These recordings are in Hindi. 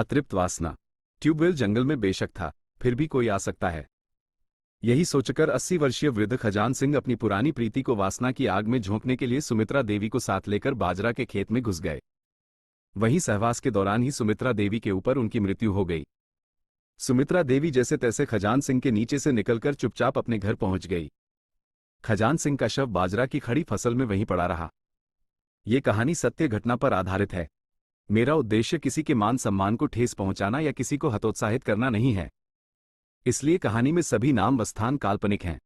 अतृप्त वासना। ट्यूबवेल जंगल में बेशक था, फिर भी कोई आ सकता है। यही सोचकर 80 वर्षीय वृद्ध खजान सिंह अपनी पुरानी प्रीति को वासना की आग में झोंकने के लिए सुमित्रा देवी को साथ लेकर बाजरा के खेत में घुस गए। वहीं सहवास के दौरान ही सुमित्रा देवी के ऊपर उनकी मृत्यु हो गई। सुमित्रा देवी जैसे तैसे खजान सिंह के नीचे से निकलकर चुपचाप अपने घर पहुंच गई। खजान सिंह का शव बाजरा की खड़ी फसल में वहीं पड़ा रहा। ये कहानी सत्य घटना पर आधारित है। मेरा उद्देश्य किसी के मान सम्मान को ठेस पहुंचाना या किसी को हतोत्साहित करना नहीं है, इसलिए कहानी में सभी नाम व स्थान काल्पनिक हैं।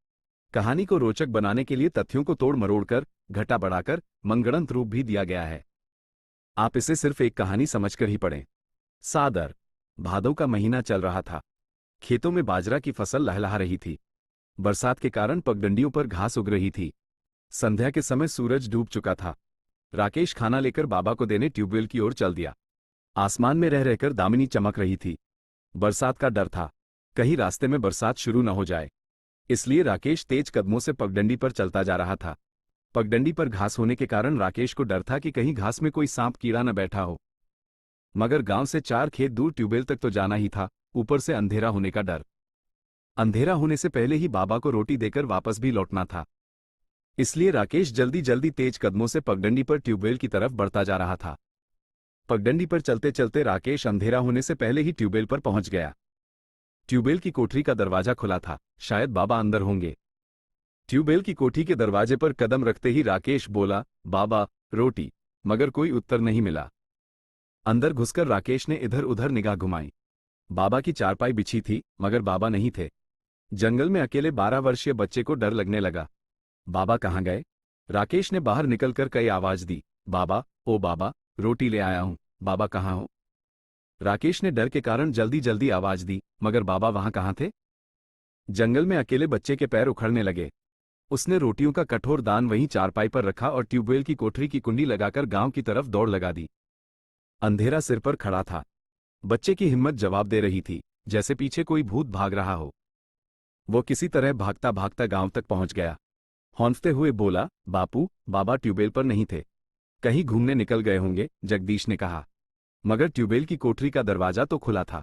कहानी को रोचक बनाने के लिए तथ्यों को तोड़ मरोड़कर, घटा बढ़ाकर मनगढ़ंत रूप भी दिया गया है। आप इसे सिर्फ एक कहानी समझकर ही पढ़ें। सादर। भादों का महीना चल रहा था। खेतों में बाजरा की फसल लहलहा रही थी। बरसात के कारण पगडंडियों पर घास उग रही थी। संध्या के समय सूरज डूब चुका था। राकेश खाना लेकर बाबा को देने ट्यूबवेल की ओर चल दिया। आसमान में रह रहकर दामिनी चमक रही थी। बरसात का डर था, कहीं रास्ते में बरसात शुरू न हो जाए, इसलिए राकेश तेज कदमों से पगडंडी पर चलता जा रहा था। पगडंडी पर घास होने के कारण राकेश को डर था कि कहीं घास में कोई सांप कीड़ा न बैठा हो। मगर गांव से 4 खेत दूर ट्यूबवेल तक तो जाना ही था, ऊपर से अंधेरा होने का डर। अंधेरा होने से पहले ही बाबा को रोटी देकर वापस भी लौटना था, इसलिए राकेश जल्दी जल्दी तेज कदमों से पगडंडी पर ट्यूबवेल की तरफ बढ़ता जा रहा था। पगडंडी पर चलते चलते राकेश अंधेरा होने से पहले ही ट्यूबवेल पर पहुंच गया। ट्यूबवेल की कोठरी का दरवाजा खुला था, शायद बाबा अंदर होंगे। ट्यूबवेल की कोठी के दरवाजे पर कदम रखते ही राकेश बोला, बाबा, रोटी। मगर कोई उत्तर नहीं मिला। अंदर घुसकर राकेश ने इधर उधर निगाह घुमाई। बाबा की चारपाई बिछी थी, मगर बाबा नहीं थे। जंगल में अकेले 12 वर्षीय बच्चे को डर लगने लगा। बाबा कहाँ गए? राकेश ने बाहर निकलकर कई आवाज दी, बाबा, ओ बाबा, रोटी ले आया हूं, बाबा कहाँ हो? राकेश ने डर के कारण जल्दी जल्दी आवाज दी, मगर बाबा वहां कहाँ थे? जंगल में अकेले बच्चे के पैर उखड़ने लगे। उसने रोटियों का कठोर दान वहीं चारपाई पर रखा और ट्यूबवेल की कोठरी की कुंडी लगाकर गांव की तरफ दौड़ लगा दी। अंधेरा सिर पर खड़ा था। बच्चे की हिम्मत जवाब दे रही थी, जैसे पीछे कोई भूत भाग रहा हो। वो किसी तरह भागता भागता गांव तक पहुंच गया। हौंफते हुए बोला, बापू, बाबा ट्यूबवेल पर नहीं थे, कहीं घूमने निकल गए होंगे। जगदीश ने कहा। मगर ट्यूबवेल की कोठरी का दरवाजा तो खुला था,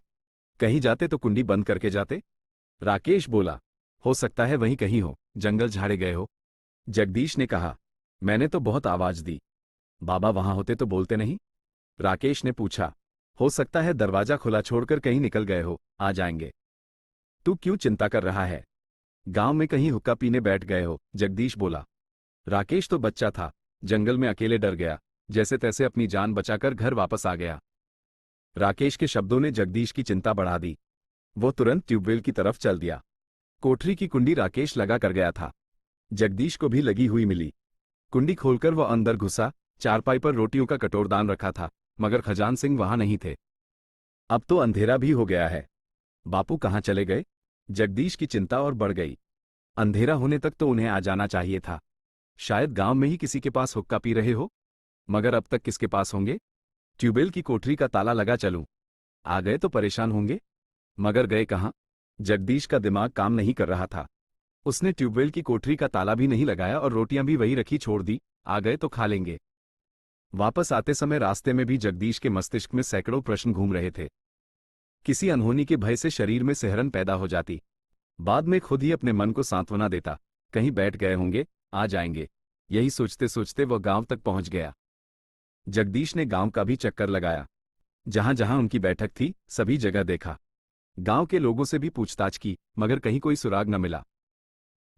कहीं जाते तो कुंडी बंद करके जाते। राकेश बोला, हो सकता है वहीं कहीं हो, जंगल झाड़े गए हो। जगदीश ने कहा, मैंने तो बहुत आवाज दी, बाबा वहां होते तो बोलते नहीं। राकेश ने पूछा, हो सकता है दरवाजा खुला छोड़कर कहीं निकल गए हो, आ जाएंगे। तू क्यों चिंता कर रहा है? गांव में कहीं हुक्का पीने बैठ गए हो, जगदीश बोला। राकेश तो बच्चा था, जंगल में अकेले डर गया, जैसे तैसे अपनी जान बचाकर घर वापस आ गया। राकेश के शब्दों ने जगदीश की चिंता बढ़ा दी। वो तुरंत ट्यूबवेल की तरफ चल दिया। कोठरी की कुंडी राकेश लगा कर गया था। जगदीश को भी लगी हुई मिली। कुंडी खोलकर वह अंदर घुसा। चारपाई पर रोटियों का कटोरदान रखा था, मगर खजान सिंह वहां नहीं थे। अब तो अंधेरा भी हो गया है, बापू कहाँ चले गए? जगदीश की चिंता और बढ़ गई। अंधेरा होने तक तो उन्हें आ जाना चाहिए था। शायद गांव में ही किसी के पास हुक्का पी रहे हो, मगर अब तक किसके पास होंगे? ट्यूबवेल की कोठरी का ताला लगा चलूं, आ गए तो परेशान होंगे, मगर गए कहां? जगदीश का दिमाग काम नहीं कर रहा था। उसने ट्यूबवेल की कोठरी का ताला भी नहीं लगाया और रोटियां भी वही रखी छोड़ दी, आ गए तो खा लेंगे। वापस आते समय रास्ते में भी जगदीश के मस्तिष्क में सैकड़ों प्रश्न घूम रहे थे। किसी अनहोनी के भय से शरीर में सिहरन पैदा हो जाती। बाद में खुद ही अपने मन को सांत्वना देता, कहीं बैठ गए होंगे, आ जाएंगे। यही सोचते सोचते वह गांव तक पहुंच गया। जगदीश ने गांव का भी चक्कर लगाया। जहां जहां उनकी बैठक थी, सभी जगह देखा। गांव के लोगों से भी पूछताछ की, मगर कहीं कोई सुराग न मिला।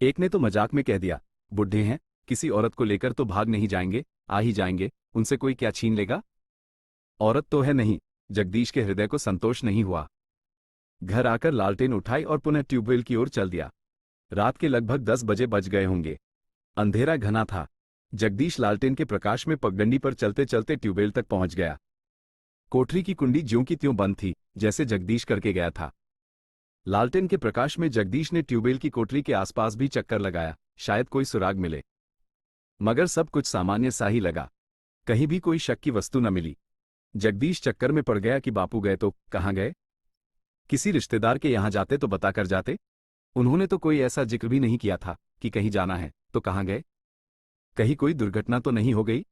एक ने तो मजाक में कह दिया, बुढ़े हैं, किसी औरत को लेकर तो भाग नहीं जाएंगे, आ ही जाएंगे, उनसे कोई क्या छीन लेगा? औरत तो है नहीं। जगदीश के हृदय को संतोष नहीं हुआ। घर आकर लालटेन उठाई और पुनः ट्यूबवेल की ओर चल दिया। रात के लगभग 10 बजे बज गए होंगे। अंधेरा घना था। जगदीश लालटेन के प्रकाश में पगडंडी पर चलते चलते ट्यूबवेल तक पहुंच गया। कोठरी की कुंडी ज्यों की त्यों बंद थी, जैसे जगदीश करके गया था। लालटेन के प्रकाश में जगदीश ने ट्यूबवेल की कोठरी के आसपास भी चक्कर लगाया, शायद कोई सुराग मिले, मगर सब कुछ सामान्य सा ही लगा। कहीं भी कोई शक की वस्तु न मिली। जगदीश चक्कर में पड़ गया कि बापू गए तो कहाँ गए? किसी रिश्तेदार के यहां जाते तो बता कर जाते। उन्होंने तो कोई ऐसा जिक्र भी नहीं किया था कि कहीं जाना है, तो कहाँ गए? कहीं कोई दुर्घटना तो नहीं हो गई?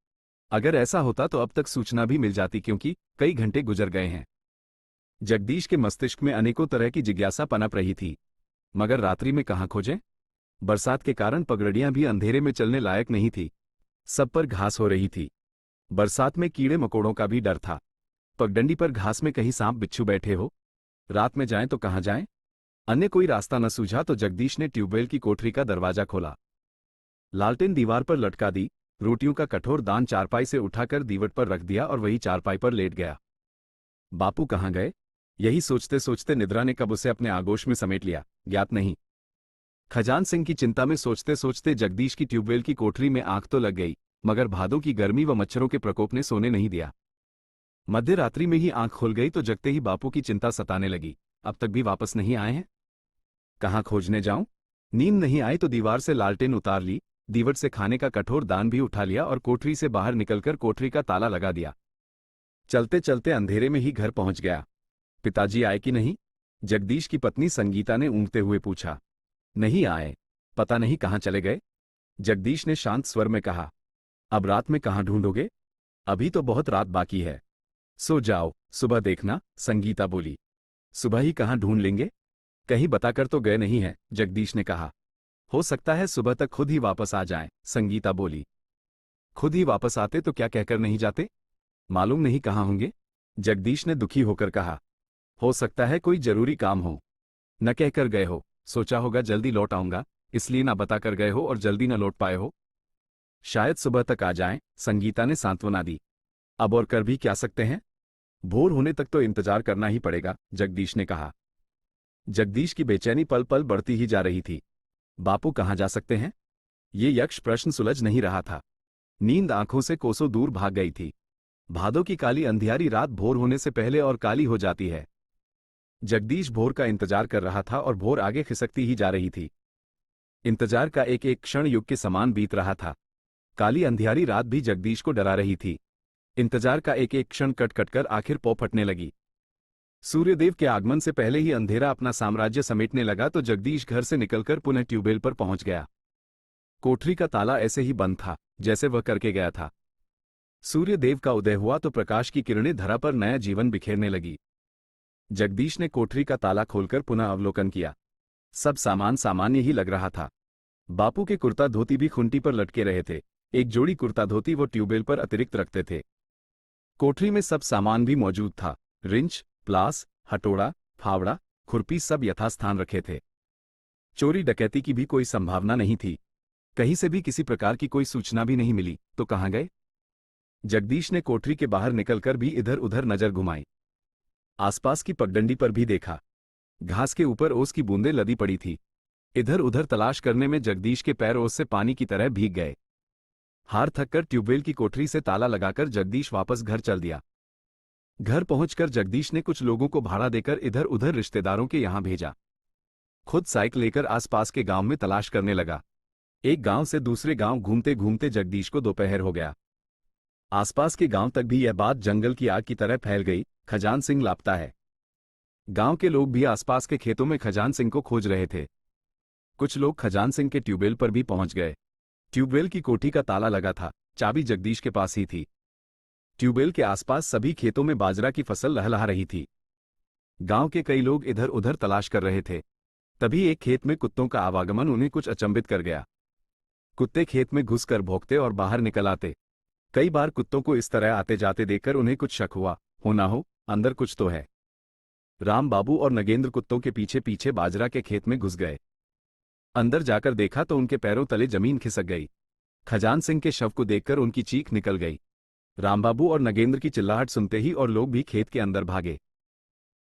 अगर ऐसा होता तो अब तक सूचना भी मिल जाती, क्योंकि कई घंटे गुजर गए हैं। जगदीश के मस्तिष्क में अनेकों तरह की जिज्ञासा पनप रही थी, मगर रात्रि में कहाँ खोजें? बरसात के कारण पगडंडियां भी अंधेरे में चलने लायक नहीं थी। सब पर घास हो रही थी। बरसात में कीड़े मकोड़ों का भी डर था। पगडंडी पर घास में कहीं सांप बिच्छू बैठे हो। रात में जाएं तो कहाँ जाएं? अन्य कोई रास्ता न सूझा तो जगदीश ने ट्यूबवेल की कोठरी का दरवाजा खोला। लालटेन दीवार पर लटका दी, रोटियों का कठोर दान चारपाई से उठाकर दीवट पर रख दिया और वही चारपाई पर लेट गया। बापू कहाँ गए? यही सोचते सोचते निद्रा ने कब उसे अपने आगोश में समेट लिया, ज्ञात नहीं। खजान सिंह की चिंता में सोचते सोचते जगदीश की ट्यूबवेल की कोठरी में आंख तो लग गई, मगर भादों की गर्मी व मच्छरों के प्रकोप ने सोने नहीं दिया। मध्य रात्रि में ही आंख खुल गई तो जगते ही बापू की चिंता सताने लगी। अब तक भी वापस नहीं आए हैं? कहाँ खोजने जाऊं? नींद नहीं आई तो दीवार से लालटेन उतार ली, दीवट से खाने का कठोर दान भी उठा लिया और कोठरी से बाहर निकलकर कोठरी का ताला लगा दिया। चलते चलते अंधेरे में ही घर पहुंच गया। पिताजी आए कि नहीं? जगदीश की पत्नी संगीता ने ऊँघते हुए पूछा। नहीं आए, पता नहीं कहाँ चले गए। जगदीश ने शांत स्वर में कहा। अब रात में कहाँ ढूंढोगे? अभी तो बहुत रात बाकी है। सो जाओ, सुबह देखना, संगीता बोली। सुबह ही कहाँ ढूंढ लेंगे? कहीं बताकर तो गए नहीं है, जगदीश ने कहा। हो सकता है सुबह तक खुद ही वापस आ जाएं, संगीता बोली। खुद ही वापस आते तो क्या कहकर नहीं जाते? मालूम नहीं कहाँ होंगे, जगदीश ने दुखी होकर कहा। हो सकता है कोई जरूरी काम हो। न कहकर गए हो, सोचा होगा जल्दी लौट आऊंगा, इसलिए ना बताकर गए हो और जल्दी न लौट पाए हो। शायद सुबह तक आ जाएं, संगीता ने सांत्वना दी। अब और कर भी क्या सकते हैं? भोर होने तक तो इंतजार करना ही पड़ेगा, जगदीश ने कहा। जगदीश की बेचैनी पल पल बढ़ती ही जा रही थी। बापू कहाँ जा सकते हैं? ये यक्ष प्रश्न सुलझ नहीं रहा था। नींद आंखों से कोसों दूर भाग गई थी। भादों की काली अंधियारी रात भोर होने से पहले और काली हो जाती है। जगदीश भोर का इंतजार कर रहा था और भोर आगे खिसकती ही जा रही थी। इंतजार का एक एक क्षण युग के समान बीत रहा था। काली अंधियारी रात भी जगदीश को डरा रही थी। इंतजार का एक एक क्षण कट कट कर आखिर पौ फटने लगी। सूर्यदेव के आगमन से पहले ही अंधेरा अपना साम्राज्य समेटने लगा तो जगदीश घर से निकलकर पुनः ट्यूबवेल पर पहुंच गया। कोठरी का ताला ऐसे ही बंद था जैसे वह करके गया था। सूर्यदेव का उदय हुआ तो प्रकाश की किरणें धरा पर नया जीवन बिखेरने लगी। जगदीश ने कोठरी का ताला खोलकर पुनः अवलोकन किया। सब सामान सामान्य ही लग रहा था। बापू के कुर्ता धोती भी खुंटी पर लटके रहे थे। एक जोड़ी कुर्ता धोती वो ट्यूबवेल पर अतिरिक्त रखते थे। कोठरी में सब सामान भी मौजूद था। रिंच, प्लास, हथौड़ा, फावड़ा, खुरपी सब यथास्थान रखे थे। चोरी डकैती की भी कोई संभावना नहीं थी। कहीं से भी किसी प्रकार की कोई सूचना भी नहीं मिली तो कहाँ गए? जगदीश ने कोठरी के बाहर निकलकर भी इधर उधर नजर घुमाई। आसपास की पगडंडी पर भी देखा। घास के ऊपर ओस की बूंदें लदी पड़ी थी। इधर उधर तलाश करने में जगदीश के पैर ओस से पानी की तरह भीग गए। हार थककर ट्यूबवेल की कोठरी से ताला लगाकर जगदीश वापस घर चल दिया। घर पहुंचकर जगदीश ने कुछ लोगों को भाड़ा देकर इधर उधर रिश्तेदारों के यहां भेजा। खुद साइकिल लेकर आसपास के गांव में तलाश करने लगा। एक गांव से दूसरे गांव घूमते घूमते जगदीश को दोपहर हो गया। आसपास के गांव तक भी यह बात जंगल की आग की तरह फैल गई, खजान सिंह लापता है। गांव के लोग भी आसपास के खेतों में खजान सिंह को खोज रहे थे। कुछ लोग खजान सिंह के ट्यूबवेल पर भी पहुंच गए। ट्यूबवेल की कोठी का ताला लगा था, चाबी जगदीश के पास ही थी। ट्यूबवेल के आसपास सभी खेतों में बाजरा की फसल लहलहा रही थी। गांव के कई लोग इधर उधर तलाश कर रहे थे। तभी एक खेत में कुत्तों का आवागमन उन्हें कुछ अचंभित कर गया। कुत्ते खेत में घुसकर भौंकते और बाहर निकल आते। कई बार कुत्तों को इस तरह आते जाते देखकर उन्हें कुछ शक हुआ, हो ना हो अंदर कुछ तो है। राम बाबू और नगेंद्र कुत्तों के पीछे पीछे बाजरा के खेत में घुस गए। अंदर जाकर देखा तो उनके पैरों तले जमीन खिसक गई। खजान सिंह के शव को देखकर उनकी चीख निकल गई। रामबाबू और नगेंद्र की चिल्लाहट सुनते ही और लोग भी खेत के अंदर भागे।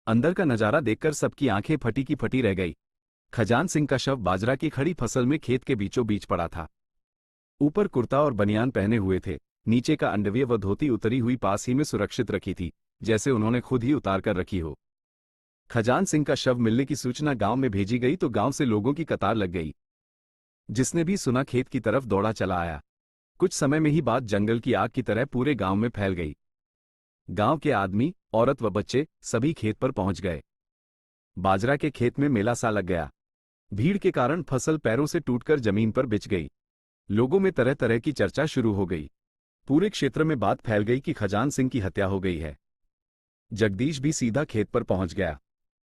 अंदर का नजारा देखकर सबकी आंखें फटी की फटी रह गई। खजान सिंह का शव बाजरा की खड़ी फसल में खेत के बीचों बीच पड़ा था। ऊपर कुर्ता और बनियान पहने हुए थे, नीचे का अंडरवियर व धोती उतरी हुई पास ही में सुरक्षित रखी थी, जैसे उन्होंने खुद ही उतार कर रखी हो। खजान सिंह का शव मिलने की सूचना गांव में भेजी गई तो गांव से लोगों की कतार लग गई। जिसने भी सुना खेत की तरफ दौड़ा चला आया। कुछ समय में ही बात जंगल की आग की तरह पूरे गांव में फैल गई। गांव के आदमी, औरत व बच्चे सभी खेत पर पहुंच गए। बाजरा के खेत में मेला सा लग गया। भीड़ के कारण फसल पैरों से टूटकर जमीन पर बिछ गई। लोगों में तरह तरह की चर्चा शुरू हो गई। पूरे क्षेत्र में बात फैल गई कि खजान सिंह की हत्या हो गई है। जगदीश भी सीधा खेत पर पहुंच गया।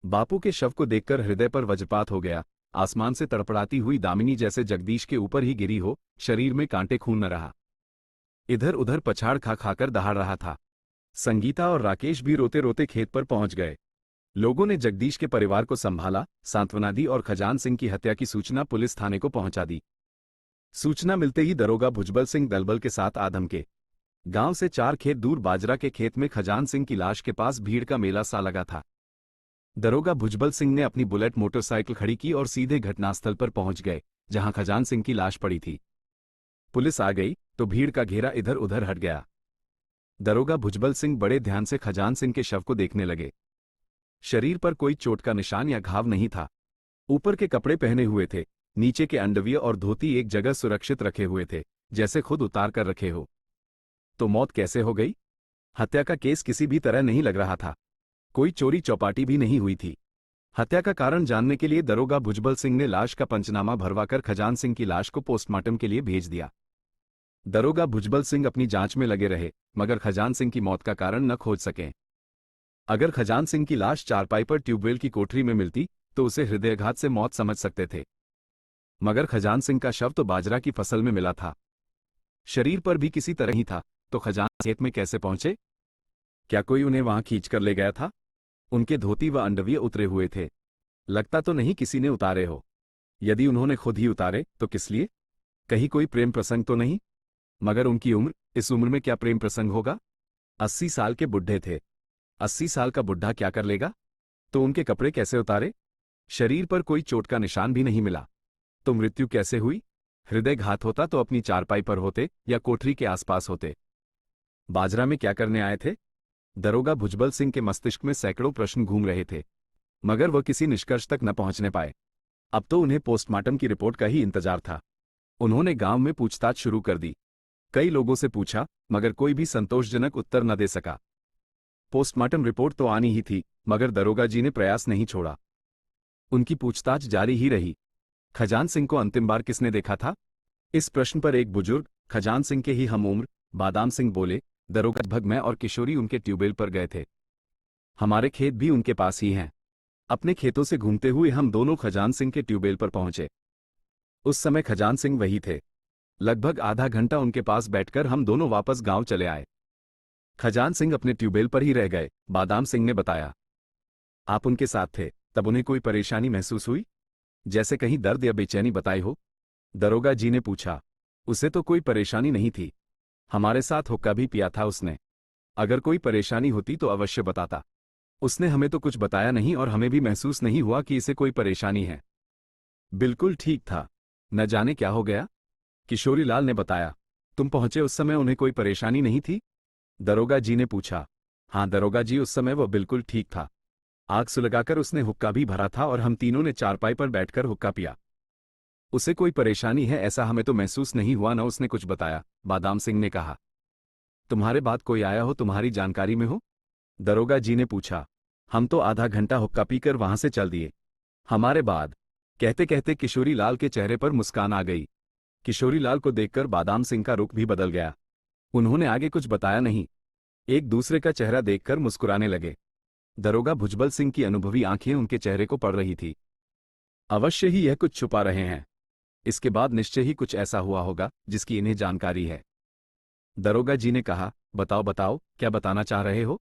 बापू के शव को देखकर हृदय पर वज्रपात हो गया। आसमान से तड़पड़ाती हुई दामिनी जैसे जगदीश के ऊपर ही गिरी हो, शरीर में कांटे खून न रहा। इधर उधर पछाड़ खा खाकर दहाड़ रहा था। संगीता और राकेश भी रोते रोते खेत पर पहुंच गए। लोगों ने जगदीश के परिवार को संभाला, सांत्वना दी और खजान सिंह की हत्या की सूचना पुलिस थाने को पहुंचा दी। सूचना मिलते ही दरोगा भुजबल सिंह दलबल के साथ आधम के गांव से 4 खेत दूर बाजरा के खेत में खजान सिंह की लाश के पास भीड़ का मेला सा लगा था। दरोगा भुजबल सिंह ने अपनी बुलेट मोटरसाइकिल खड़ी की और सीधे घटनास्थल पर पहुंच गए, जहां खजान सिंह की लाश पड़ी थी। पुलिस आ गई तो भीड़ का घेरा इधर उधर हट गया। दरोगा भुजबल सिंह बड़े ध्यान से खजान सिंह के शव को देखने लगे। शरीर पर कोई चोट का निशान या घाव नहीं था। ऊपर के कपड़े पहने हुए थे, नीचे के अंडरवियर और धोती एक जगह सुरक्षित रखे हुए थे, जैसे खुद उतार कर रखे हो। तो मौत कैसे हो गई? हत्या का केस किसी भी तरह नहीं लग रहा था। कोई चोरी चौपाटी भी नहीं हुई थी। हत्या का कारण जानने के लिए दरोगा भुजबल सिंह ने लाश का पंचनामा भरवाकर खजान सिंह की लाश को पोस्टमार्टम के लिए भेज दिया। दरोगा भुजबल सिंह अपनी जांच में लगे रहे, मगर खजान सिंह की मौत का कारण न खोज सके। अगर खजान सिंह की लाश चारपाई पर ट्यूबवेल की कोठरी में मिलती तो उसे हृदयघात से मौत समझ सकते थे, मगर खजान सिंह का शव तो बाजरा की फसल में मिला था। शरीर पर भी किसी तरह ही था, तो खजान खेत में कैसे पहुंचे? क्या कोई उन्हें वहां खींचकर ले गया था? उनके धोती व अंडरवियर उतरे हुए थे। लगता तो नहीं किसी ने उतारे हो। यदि उन्होंने खुद ही उतारे तो किस लिए? कहीं कोई प्रेम प्रसंग तो नहीं? मगर उनकी उम्र, इस उम्र में क्या प्रेम प्रसंग होगा? 80 साल के बुढ़े थे। 80 साल का बुढ़ा क्या कर लेगा? तो उनके कपड़े कैसे उतारे? शरीर पर कोई चोट का निशान भी नहीं मिला। तो मृत्यु कैसे हुई? हृदयघात होता तो अपनी चारपाई पर होते या कोठरी के आसपास होते। बाजरा में क्या करने आए थे? दरोगा भुजबल सिंह के मस्तिष्क में सैकड़ों प्रश्न घूम रहे थे, मगर वह किसी निष्कर्ष तक न पहुंचने पाए। अब तो उन्हें पोस्टमार्टम की रिपोर्ट का ही इंतजार था। उन्होंने गांव में पूछताछ शुरू कर दी। कई लोगों से पूछा, मगर कोई भी संतोषजनक उत्तर न दे सका। पोस्टमार्टम रिपोर्ट तो आनी ही थी, मगर दरोगा जी ने प्रयास नहीं छोड़ा। उनकी पूछताछ जारी ही रही। खजान सिंह को अंतिम बार किसने देखा था? इस प्रश्न पर एक बुजुर्ग, खजान सिंह के ही हम उम्र, बादाम सिंह बोले, दरोगा भग मैं और किशोरी उनके ट्यूबवेल पर गए थे। हमारे खेत भी उनके पास ही हैं। अपने खेतों से घूमते हुए हम दोनों खजान सिंह के ट्यूबवेल पर पहुंचे। उस समय खजान सिंह वही थे। लगभग आधा घंटा उनके पास बैठकर हम दोनों वापस गांव चले आए। खजान सिंह अपने ट्यूबवेल पर ही रह गए, बादाम सिंह ने बताया। आप उनके साथ थे, तब उन्हें कोई परेशानी महसूस हुई? जैसे कहीं दर्द या बेचैनी बताई हो? दरोगा जी ने पूछा। उसे तो कोई परेशानी नहीं थी। हमारे साथ हुक्का भी पिया था उसने। अगर कोई परेशानी होती तो अवश्य बताता। उसने हमें तो कुछ बताया नहीं और हमें भी महसूस नहीं हुआ कि इसे कोई परेशानी है। बिल्कुल ठीक था। न जाने क्या हो गया। किशोरी लाल ने बताया। तुम पहुंचे उस समय उन्हें कोई परेशानी नहीं थी? दरोगा जी ने पूछा। हाँ दरोगा जी, उस समय वह बिल्कुल ठीक था। आग सुलगाकर उसने हुक्का भी भरा था और हम तीनों ने चारपाई पर बैठकर हुक्का पिया। उसे कोई परेशानी है ऐसा हमें तो महसूस नहीं हुआ, न उसने कुछ बताया, बादाम सिंह ने कहा। तुम्हारे बाद कोई आया हो तुम्हारी जानकारी में हो? दरोगा जी ने पूछा। हम तो आधा घंटा हुक्का पीकर वहां से चल दिए। हमारे बाद? कहते कहते किशोरी लाल के चेहरे पर मुस्कान आ गई। किशोरी लाल को देखकर बादाम सिंह का रुख भी बदल गया। उन्होंने आगे कुछ बताया नहीं, एक दूसरे का चेहरा देखकर मुस्कुराने लगे। दरोगा भुजबल सिंह की अनुभवी आंखें उनके चेहरे को पढ़ रही थी। अवश्य ही यह कुछ छुपा रहे हैं। इसके बाद निश्चय ही कुछ ऐसा हुआ होगा जिसकी इन्हें जानकारी है। दरोगा जी ने कहा। बताओ बताओ, क्या बताना चाह रहे हो?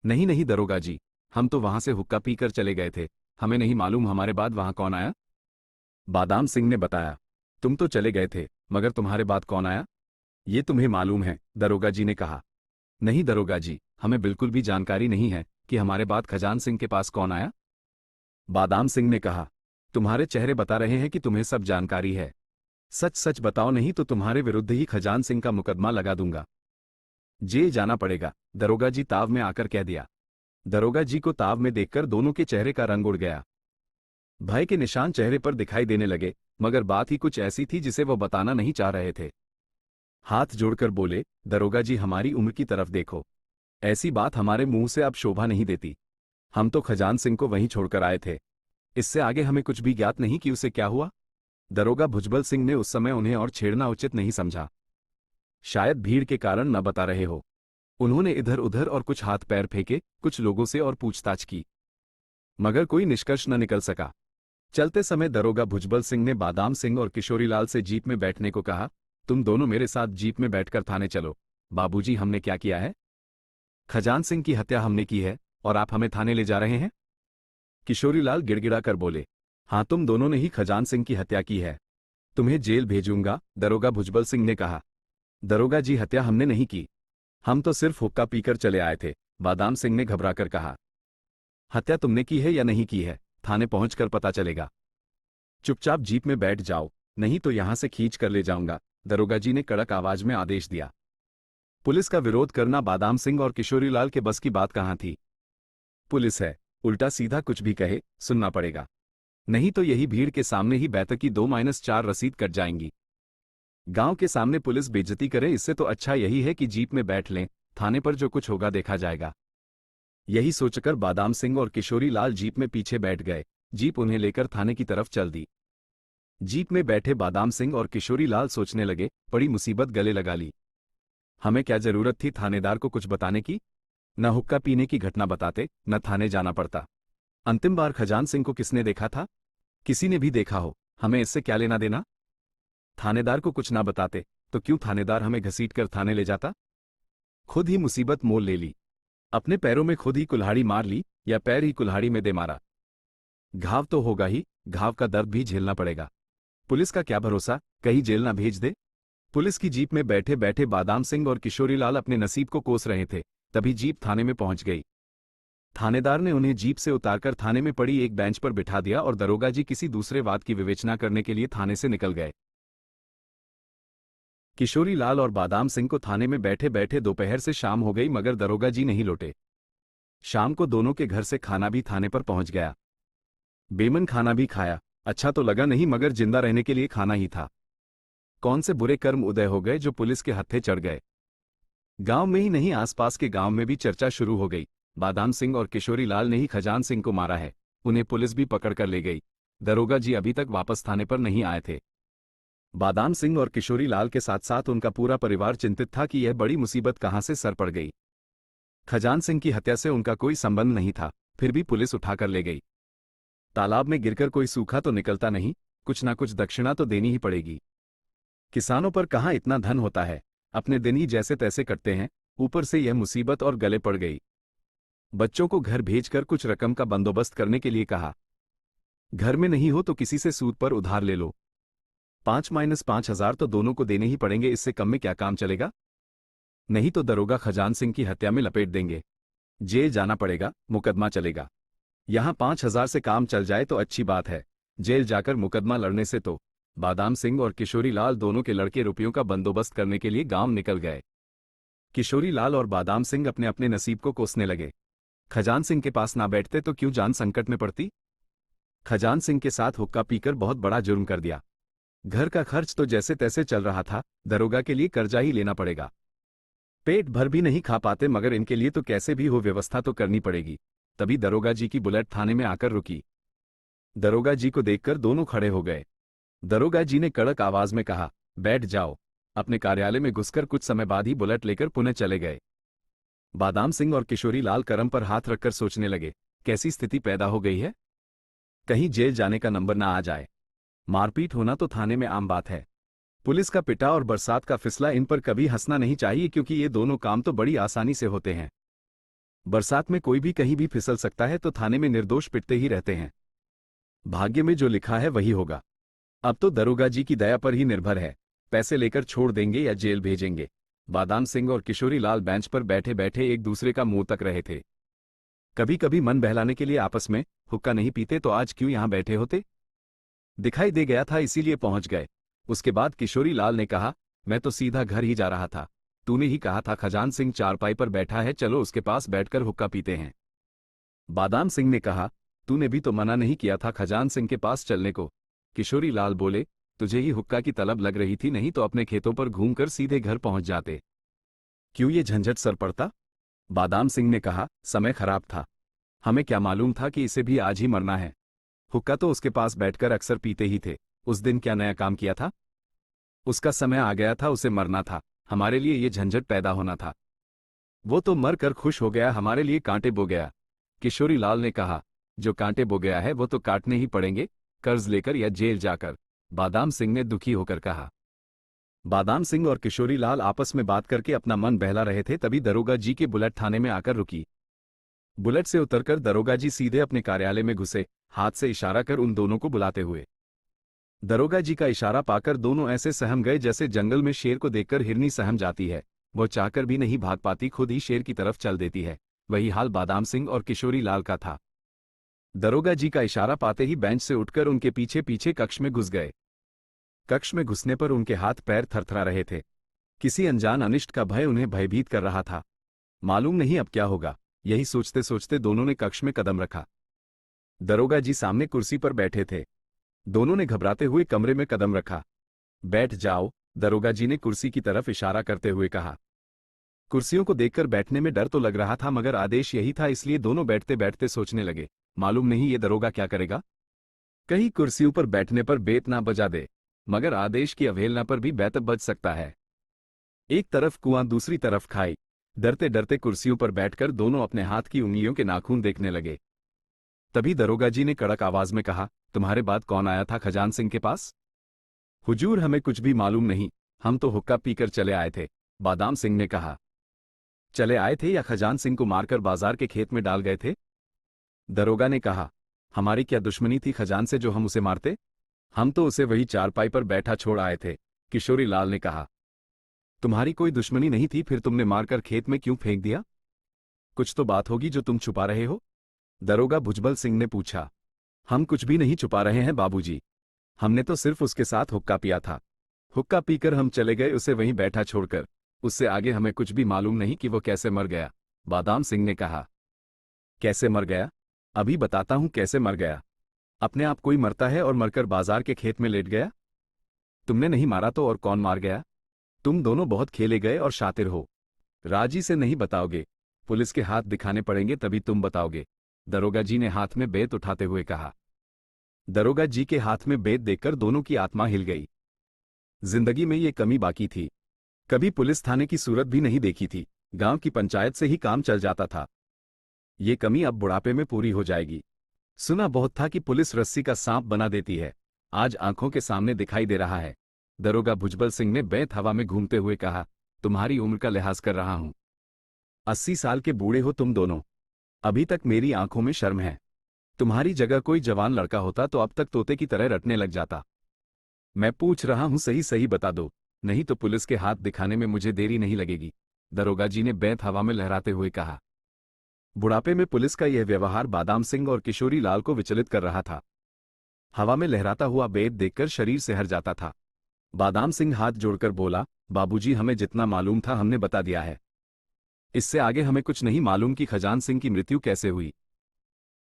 नहीं नहीं दरोगा जी, हम तो वहां से हुक्का पीकर चले गए थे, हमें नहीं मालूम हमारे बाद वहां कौन आया। बादाम सिंह ने बताया। तुम तो चले गए थे, मगर तुम्हारे बाद कौन आया? ये तुम्हें मालूम है, दरोगा जी ने कहा। नहीं दरोगा जी, हमें बिल्कुल भी जानकारी नहीं है कि हमारे बाद खजान सिंह के पास कौन आया। बादाम सिंह ने कहा। तुम्हारे चेहरे बता रहे हैं कि तुम्हें सब जानकारी है। सच सच बताओ, नहीं तो तुम्हारे विरुद्ध ही खजान सिंह का मुकदमा लगा दूंगा। जेल जाना पड़ेगा, दरोगा जी ताव में आकर कह दिया। दरोगा जी को ताव में देखकर दोनों के चेहरे का रंग उड़ गया। भय के निशान चेहरे पर दिखाई देने लगे, मगर बात ही कुछ ऐसी थी जिसे वह बताना नहीं चाह रहे थे। हाथ जोड़कर बोले, दरोगा जी हमारी उम्र की तरफ देखो। ऐसी बात हमारे मुंह से अब शोभा नहीं देती। हम तो खजान सिंह को वहीं छोड़कर आए थे। इससे आगे हमें कुछ भी ज्ञात नहीं कि उसे क्या हुआ। दरोगा भुजबल सिंह ने उस समय उन्हें और छेड़ना उचित नहीं समझा। शायद भीड़ के कारण न बता रहे हो। उन्होंने इधर उधर और कुछ हाथ पैर फेंके, कुछ लोगों से और पूछताछ की, मगर कोई निष्कर्ष न निकल सका। चलते समय दरोगा भुजबल सिंह ने बादाम सिंह और किशोरीलाल से जीप में बैठने को कहा। तुम दोनों मेरे साथ जीप में बैठकर थाने चलो। बाबूजी, हमने क्या किया है? खजान सिंह की हत्या हमने की है और आप हमें थाने ले जा रहे हैं? किशोरीलाल गिड़गिड़ा कर बोले। हाँ, तुम दोनों ने ही खजान सिंह की हत्या की है। तुम्हें जेल भेजूंगा, दरोगा भुजबल सिंह ने कहा। दरोगा जी, हत्या हमने नहीं की, हम तो सिर्फ हुक्का पीकर चले आए थे, बादाम सिंह ने घबराकर कहा। हत्या तुमने की है या नहीं की है, थाने पहुंचकर पता चलेगा। चुपचाप जीप में बैठ जाओ, नहीं तो यहां से खींच कर ले जाऊंगा, दरोगा जी ने कड़क आवाज में आदेश दिया। पुलिस का विरोध करना बादाम सिंह और किशोरीलाल के बस की बात कहाँ थी। पुलिस है, उल्टा सीधा कुछ भी कहे सुनना पड़ेगा, नहीं तो यही भीड़ के सामने ही बैतक की 2-4 रसीद कट जाएंगी। गांव के सामने पुलिस बेइज्जती करे, इससे तो अच्छा यही है कि जीप में बैठ लें, थाने पर जो कुछ होगा देखा जाएगा। यही सोचकर बादाम सिंह और किशोरीलाल जीप में पीछे बैठ गए। जीप उन्हें लेकर थाने की तरफ चल दी। जीप में बैठे बादाम सिंह और किशोरीलाल सोचने लगे, बड़ी मुसीबत गले लगा ली। हमें क्या जरूरत थी थानेदार को कुछ बताने की? न हुक्का पीने की घटना बताते, न थाने जाना पड़ता। अंतिम बार खजान सिंह को किसने देखा था? किसी ने भी देखा हो, हमें इससे क्या लेना देना? थानेदार को कुछ ना बताते तो क्यों थानेदार हमें घसीट कर थाने ले जाता? खुद ही मुसीबत मोल ले ली, अपने पैरों में खुद ही कुल्हाड़ी मार ली, या पैर ही कुल्हाड़ी में दे मारा। घाव तो होगा ही, घाव का दर्द भी झेलना पड़ेगा। पुलिस का क्या भरोसा, कहीं जेल ना भेज दे। पुलिस की जीप में बैठे बैठे बादाम सिंह और किशोरीलाल अपने नसीब को कोस रहे थे, तभी जीप थाने में पहुंच गई। थानेदार ने उन्हें जीप से उतारकर थाने में पड़ी एक बेंच पर बिठा दिया और दरोगा जी किसी दूसरे वाद की विवेचना करने के लिए थाने से निकल गए। किशोरीलाल और बादाम सिंह को थाने में बैठे बैठे दोपहर से शाम हो गई, मगर दरोगा जी नहीं लौटे। शाम को दोनों के घर से खाना भी थाने पर पहुंच गया। बेमन खाना भी खाया, अच्छा तो लगा नहीं, मगर जिंदा रहने के लिए खाना ही था। कौन से बुरे कर्म उदय हो गए जो पुलिस के हत्थे चढ़ गए। गांव में ही नहीं, आसपास के गांव में भी चर्चा शुरू हो गई। बादाम सिंह और किशोरीलाल ने ही खजान सिंह को मारा है, उन्हें पुलिस भी पकड़ कर ले गई। दरोगा जी अभी तक वापस थाने पर नहीं आए थे। बादाम सिंह और किशोरीलाल के साथ साथ उनका पूरा परिवार चिंतित था कि यह बड़ी मुसीबत कहां से सर पड़ गई। खजान सिंह की हत्या से उनका कोई संबंध नहीं था, फिर भी पुलिस उठाकर ले गई। तालाब में गिरकर कोई सूखा तो निकलता नहीं, कुछ ना कुछ दक्षिणा तो देनी ही पड़ेगी। किसानों पर कहाँ इतना धन होता है, अपने दिन ही जैसे तैसे कटते हैं, ऊपर से यह मुसीबत और गले पड़ गई। बच्चों को घर भेजकर कुछ रकम का बंदोबस्त करने के लिए कहा। घर में नहीं हो तो किसी से सूद पर उधार ले लो। 5-5 हजार तो दोनों को देने ही पड़ेंगे, इससे कम में क्या काम चलेगा? नहीं तो दरोगा खजान सिंह की हत्या में लपेट देंगे, जेल जाना पड़ेगा, मुकदमा चलेगा। यहां 5 हजार से काम चल जाए तो अच्छी बात है, जेल जाकर मुकदमा लड़ने से तो। बादाम सिंह और किशोरीलाल दोनों के लड़के रुपयों का बंदोबस्त करने के लिए गांव निकल गए। किशोरीलाल और बादाम सिंह अपने अपने नसीब को कोसने लगे। खजान सिंह के पास ना बैठते तो क्यों जान संकट में पड़ती। खजान सिंह के साथ हुक्का पीकर बहुत बड़ा जुर्म कर दिया। घर का खर्च तो जैसे तैसे चल रहा था, दरोगा के लिए कर्जा ही लेना पड़ेगा। पेट भर भी नहीं खा पाते, मगर इनके लिए तो कैसे भी हो व्यवस्था तो करनी पड़ेगी। तभी दरोगा जी की बुलेट थाने में आकर रुकी। दरोगा जी को देखकर दोनों खड़े हो गए। दरोगा जी ने कड़क आवाज में कहा, बैठ जाओ। अपने कार्यालय में घुसकर कुछ समय बाद ही बुलेट लेकर पुणे चले गए। बादाम सिंह और किशोरीलाल करम पर हाथ रखकर सोचने लगे, कैसी स्थिति पैदा हो गई है। कहीं जेल जाने का नंबर ना आ जाए। मारपीट होना तो थाने में आम बात है। पुलिस का पिटा और बरसात का फिसला इन पर कभी हंसना नहीं चाहिए, क्योंकि ये दोनों काम तो बड़ी आसानी से होते हैं। बरसात में कोई भी कहीं भी फिसल सकता है, तो थाने में निर्दोष पिटते ही रहते हैं। भाग्य में जो लिखा है वही होगा। अब तो दरोगा जी की दया पर ही निर्भर है, पैसे लेकर छोड़ देंगे या जेल भेजेंगे। बादाम सिंह और किशोरीलाल बेंच पर बैठे बैठे एक दूसरे का मुंह तक रहे थे। कभी कभी मन बहलाने के लिए आपस में, हुक्का नहीं पीते तो आज क्यों यहां बैठे होते। दिखाई दे गया था इसीलिए पहुंच गए। उसके बाद किशोरीलाल ने कहा, मैं तो सीधा घर ही जा रहा था। तूने ही कहा था खजान सिंह चारपाई पर बैठा है, चलो उसके पास बैठकर हुक्का पीते हैं। बादाम सिंह ने कहा, तूने भी तो मना नहीं किया था खजान सिंह के पास चलने को। किशोरीलाल बोले, तुझे ही हुक्का की तलब लग रही थी, नहीं तो अपने खेतों पर घूमकर सीधे घर पहुंच जाते। क्यों ये झंझट सर पड़ता। बादाम सिंह ने कहा, समय खराब था, हमें क्या मालूम था कि इसे भी आज ही मरना है। हुक्का तो उसके पास बैठकर अक्सर पीते ही थे, उस दिन क्या नया काम किया था। उसका समय आ गया था, उसे मरना था, हमारे लिए ये झंझट पैदा होना था। वो तो मर कर खुश हो गया, हमारे लिए कांटे बो गया। किशोरी लाल ने कहा। जो कांटे बो गया है वो तो काटने ही पड़ेंगे, कर्ज लेकर या जेल जाकर, बादाम सिंह ने दुखी होकर कहा। बादाम सिंह और किशोरी लाल आपस में बात करके अपना मन बहला रहे थे, तभी दरोगा जी की बुलेट थाने में आकर रुकी। बुलेट से उतरकर दरोगा जी सीधे अपने कार्यालय में घुसे, हाथ से इशारा कर उन दोनों को बुलाते हुए। दरोगा जी का इशारा पाकर दोनों ऐसे सहम गए जैसे जंगल में शेर को देखकर हिरनी सहम जाती है। वो चाहकर भी नहीं भाग पाती, खुद ही शेर की तरफ चल देती है। वही हाल बादाम सिंह और किशोरी लाल का था। दरोगा जी का इशारा पाते ही बेंच से उठकर उनके पीछे पीछे कक्ष में घुस गए। कक्ष में घुसने पर उनके हाथ पैर थरथरा रहे थे। किसी अनजान अनिष्ट का भय उन्हें भयभीत कर रहा था। मालूम नहीं अब क्या होगा, यही सोचते सोचते दोनों ने कक्ष में कदम रखा। दरोगा जी सामने कुर्सी पर बैठे थे। दोनों ने घबराते हुए कमरे में कदम रखा। बैठ जाओ, दरोगा जी ने कुर्सी की तरफ इशारा करते हुए कहा। कुर्सियों को देखकर बैठने में डर तो लग रहा था, मगर आदेश यही था, इसलिए दोनों बैठते बैठते सोचने लगे, मालूम नहीं ये दरोगा क्या करेगा। कहीं कुर्सियों पर बैठने पर बेत ना बजा दे, मगर आदेश की अवहेलना पर भी बेत बज सकता है। एक तरफ कुआं दूसरी तरफ खाई। डरते डरते कुर्सियों पर बैठकर दोनों अपने हाथ की उंगलियों के नाखून देखने लगे। तभी दरोगा जी ने कड़क आवाज में कहा, तुम्हारे बाद कौन आया था खजान सिंह के पास? हुजूर, हमें कुछ भी मालूम नहीं, हम तो हुक्का पीकर चले आए थे, बादाम सिंह ने कहा। चले आए थे या खजान सिंह को मारकर बाजार के खेत में डाल गए थे? दरोगा ने कहा। हमारी क्या दुश्मनी थी खजान से जो हम उसे मारते? हम तो उसे वही चारपाई पर बैठा छोड़ आए थे, किशोरी लाल ने कहा। तुम्हारी कोई दुश्मनी नहीं थी, फिर तुमने मारकर खेत में क्यों फेंक दिया? कुछ तो बात होगी जो तुम छुपा रहे हो, दरोगा भुजबल सिंह ने पूछा। हम कुछ भी नहीं छुपा रहे हैं बाबूजी, हमने तो सिर्फ उसके साथ हुक्का पिया था। हुक्का पीकर हम चले गए उसे वहीं बैठा छोड़कर, उससे आगे हमें कुछ भी मालूम नहीं कि वो कैसे मर गया, बादाम सिंह ने कहा। कैसे मर गया? अभी बताता हूं कैसे मर गया। अपने आप कोई मरता है और मरकर बाजार के खेत में लेट गया? तुमने नहीं मारा तो और कौन मार गया? तुम दोनों बहुत खेले गए और शातिर हो। राजी से नहीं बताओगे, पुलिस के हाथ दिखाने पड़ेंगे तभी तुम बताओगे, दरोगा जी ने हाथ में बेत उठाते हुए कहा। दरोगा जी के हाथ में बेत देखकर दोनों की आत्मा हिल गई। जिंदगी में ये कमी बाकी थी, कभी पुलिस थाने की सूरत भी नहीं देखी थी, गांव की पंचायत से ही काम चल जाता था। ये कमी अब बुढ़ापे में पूरी हो जाएगी। सुना बहुत था कि पुलिस रस्सी का सांप बना देती है, आज आंखों के सामने दिखाई दे रहा है, दरोगा भुजबल सिंह ने बेत हवा में घूमते हुए कहा। तुम्हारी उम्र का लिहाज कर रहा हूं, 80 साल के बूढ़े हो तुम दोनों, अभी तक मेरी आंखों में शर्म है। तुम्हारी जगह कोई जवान लड़का होता तो अब तक तोते की तरह रटने लग जाता। मैं पूछ रहा हूं, सही सही बता दो, नहीं तो पुलिस के हाथ दिखाने में मुझे देरी नहीं लगेगी, दरोगा जी ने बेत हवा में लहराते हुए कहा। बुढ़ापे में पुलिस का यह व्यवहार बादाम सिंह और किशोरी लाल को विचलित कर रहा था। हवा में लहराता हुआ बेत देखकर शरीर सिहर जाता था। बादाम सिंह हाथ जोड़कर बोला, बाबूजी, हमें जितना मालूम था हमने बता दिया है, इससे आगे हमें कुछ नहीं मालूम कि खजान सिंह की मृत्यु कैसे हुई।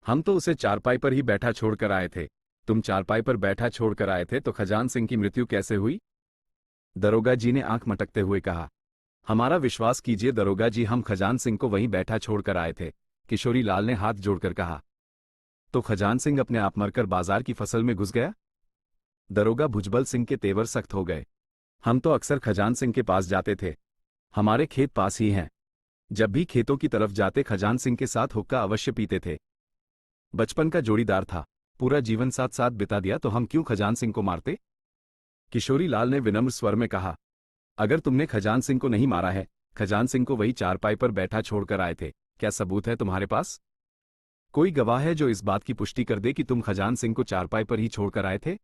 हम तो उसे चारपाई पर ही बैठा छोड़कर आए थे। तुम चारपाई पर बैठा छोड़कर आए थे तो खजान सिंह की मृत्यु कैसे हुई? दरोगा जी ने आंख मटकते हुए कहा। हमारा विश्वास कीजिए दरोगा जी, हम खजान सिंह को वहीं बैठा छोड़कर आए थे, किशोरी लाल ने हाथ जोड़कर कहा। तो खजान सिंह अपने आप मरकर बाजार की फसल में घुस गया? दरोगा भुजबल सिंह के तेवर सख्त हो गए। हम तो अक्सर खजान सिंह के पास जाते थे, हमारे खेत पास ही हैं। जब भी खेतों की तरफ जाते खजान सिंह के साथ हुक्का अवश्य पीते थे। बचपन का जोड़ीदार था, पूरा जीवन साथ साथ बिता दिया, तो हम क्यों खजान सिंह को मारते? किशोरी लाल ने विनम्र स्वर में कहा। अगर तुमने खजान सिंह को नहीं मारा है, खजान सिंह को वही चारपाई पर बैठा छोड़कर आए थे, क्या सबूत है तुम्हारे पास? कोई गवाह है जो इस बात की पुष्टि कर दे कि तुम खजान सिंह को चारपाई पर ही छोड़कर आए थे?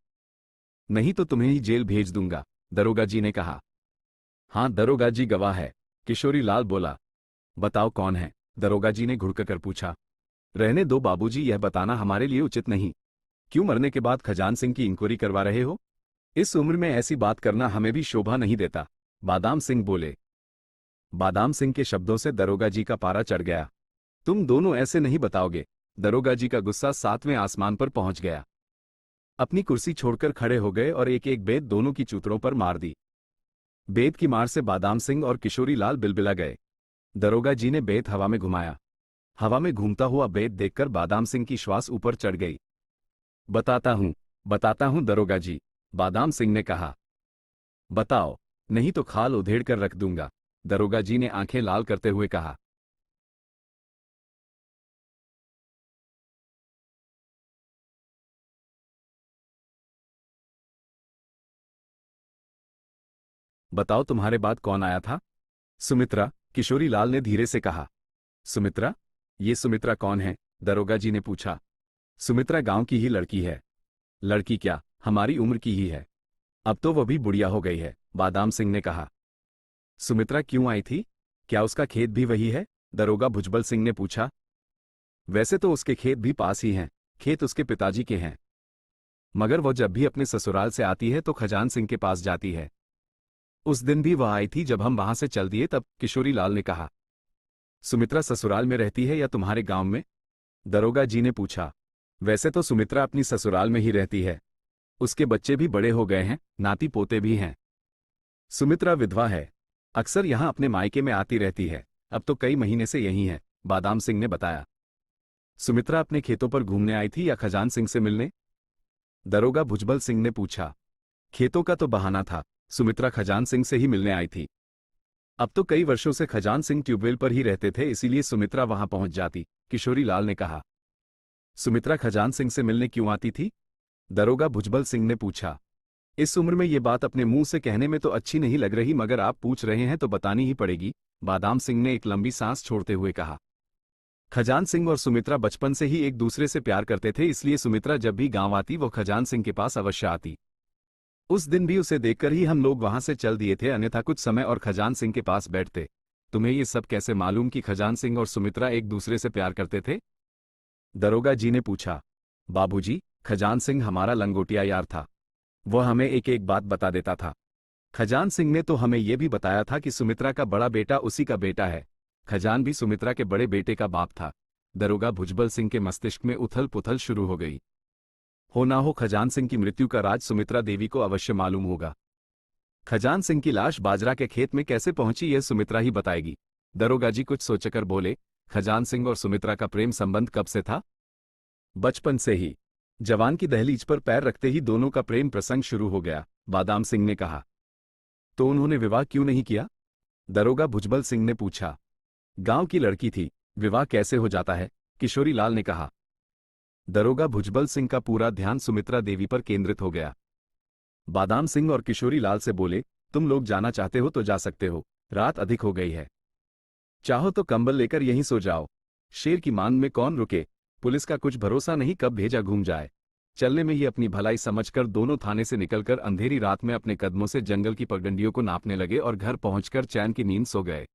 नहीं तो तुम्हें ही जेल भेज दूंगा, दरोगा जी ने कहा। हाँ दरोगा जी, गवाह है, किशोरी लाल बोला। बताओ कौन है? दरोगा जी ने घुड़ककर पूछा। रहने दो बाबूजी, यह बताना हमारे लिए उचित नहीं। क्यों मरने के बाद खजान सिंह की इंक्वायरी करवा रहे हो? इस उम्र में ऐसी बात करना हमें भी शोभा नहीं देता, बादाम सिंह बोले। बादाम सिंह के शब्दों से दरोगा जी का पारा चढ़ गया। तुम दोनों ऐसे नहीं बताओगे, दरोगा जी का गुस्सा 7वें आसमान पर पहुंच गया। अपनी कुर्सी छोड़कर खड़े हो गए और एक एक बेत दोनों की चूतरों पर मार दी। बेत की मार से बादाम सिंह और किशोरी लाल बिलबिला गए। दरोगा जी ने बेत हवा में घुमाया। हवा में घूमता हुआ बेत देखकर बादाम सिंह की श्वास ऊपर चढ़ गई। बताता हूं दरोगा जी, बादाम सिंह ने कहा। बताओ, नहीं तो खाल उधेड़ कर रख दूंगा, दरोगा जी ने आंखें लाल करते हुए कहा। बताओ तुम्हारे बाद कौन आया था? सुमित्रा, किशोरी लाल ने धीरे से कहा। सुमित्रा? ये सुमित्रा कौन है? दरोगा जी ने पूछा। सुमित्रा गांव की ही लड़की है। लड़की क्या, हमारी उम्र की ही है। अब तो वह भी बुढ़िया हो गई है, बादाम सिंह ने कहा। सुमित्रा क्यों आई थी? क्या उसका खेत भी वही है? दरोगा भुजबल सिंह ने पूछा। वैसे तो उसके खेत भी पास ही हैं, खेत उसके पिताजी के हैं, मगर वो जब भी अपने ससुराल से आती है तो खजान सिंह के पास जाती है। उस दिन भी वह आई थी जब हम वहां से चल दिए तब, किशोरी लाल ने कहा। सुमित्रा ससुराल में रहती है या तुम्हारे गांव में? दरोगा जी ने पूछा। वैसे तो सुमित्रा अपनी ससुराल में ही रहती है। उसके बच्चे भी बड़े हो गए हैं, नाती पोते भी हैं। सुमित्रा विधवा है, अक्सर यहां अपने मायके में आती रहती है, अब तो कई महीने से यहीं है, बादाम सिंह ने बताया। सुमित्रा अपने खेतों पर घूमने आई थी या खजान सिंह से मिलने? दरोगा भुजबल सिंह ने पूछा। खेतों का तो बहाना था, सुमित्रा खजान सिंह से ही मिलने आई थी। अब तो कई वर्षों से खजान सिंह ट्यूबवेल पर ही रहते थे, इसीलिए सुमित्रा वहां पहुंच जाती, किशोरी लाल ने कहा। सुमित्रा खजान सिंह से मिलने क्यों आती थी? दरोगा भुजबल सिंह ने पूछा। इस उम्र में ये बात अपने मुंह से कहने में तो अच्छी नहीं लग रही, मगर आप पूछ रहे हैं तो बतानी ही पड़ेगी, बादाम सिंह ने एक लंबी सांस छोड़ते हुए कहा। खजान सिंह और सुमित्रा बचपन से ही एक दूसरे से प्यार करते थे, इसलिए सुमित्रा जब भी गांव आती वो खजान सिंह के पास अवश्य आती। उस दिन भी उसे देखकर ही हम लोग वहां से चल दिए थे, अन्यथा कुछ समय और खजान सिंह के पास बैठते। तुम्हें ये सब कैसे मालूम कि खजान सिंह और सुमित्रा एक दूसरे से प्यार करते थे? दरोगा जी ने पूछा। बाबूजी, खजान सिंह हमारा लंगोटिया यार था, वह हमें एक एक बात बता देता था। खजान सिंह ने तो हमें यह भी बताया था कि सुमित्रा का बड़ा बेटा उसी का बेटा है। खजान भी सुमित्रा के बड़े बेटे का बाप था। दरोगा भुजबल सिंह के मस्तिष्क में उथल पुथल शुरू हो गई। हो ना हो खजान सिंह की मृत्यु का राज सुमित्रा देवी को अवश्य मालूम होगा। खजान सिंह की लाश बाजरा के खेत में कैसे पहुंची यह सुमित्रा ही बताएगी। दरोगा जी कुछ सोचकर बोले। खजान सिंह और सुमित्रा का प्रेम संबंध कब से था? बचपन से ही। जवान की दहलीज पर पैर रखते ही दोनों का प्रेम प्रसंग शुरू हो गया, बादाम सिंह ने कहा। तो उन्होंने विवाह क्यों नहीं किया? दरोगा भुजबल सिंह ने पूछा। गांव की लड़की थी, विवाह कैसे हो जाता है? किशोरी लाल ने कहा। दरोगा भुजबल सिंह का पूरा ध्यान सुमित्रा देवी पर केंद्रित हो गया। बादाम सिंह और किशोरी लाल से बोले, तुम लोग जाना चाहते हो तो जा सकते हो, रात अधिक हो गई है। चाहो तो कंबल लेकर यहीं सो जाओ। शेर की मांग में कौन रुके, पुलिस का कुछ भरोसा नहीं कब भेजा घूम जाए। चलने में ही अपनी भलाई समझकर दोनों थाने से निकलकर अंधेरी रात में अपने कदमों से जंगल की पगडंडियों को नापने लगे और घर पहुंचकर चैन की नींद सो गए।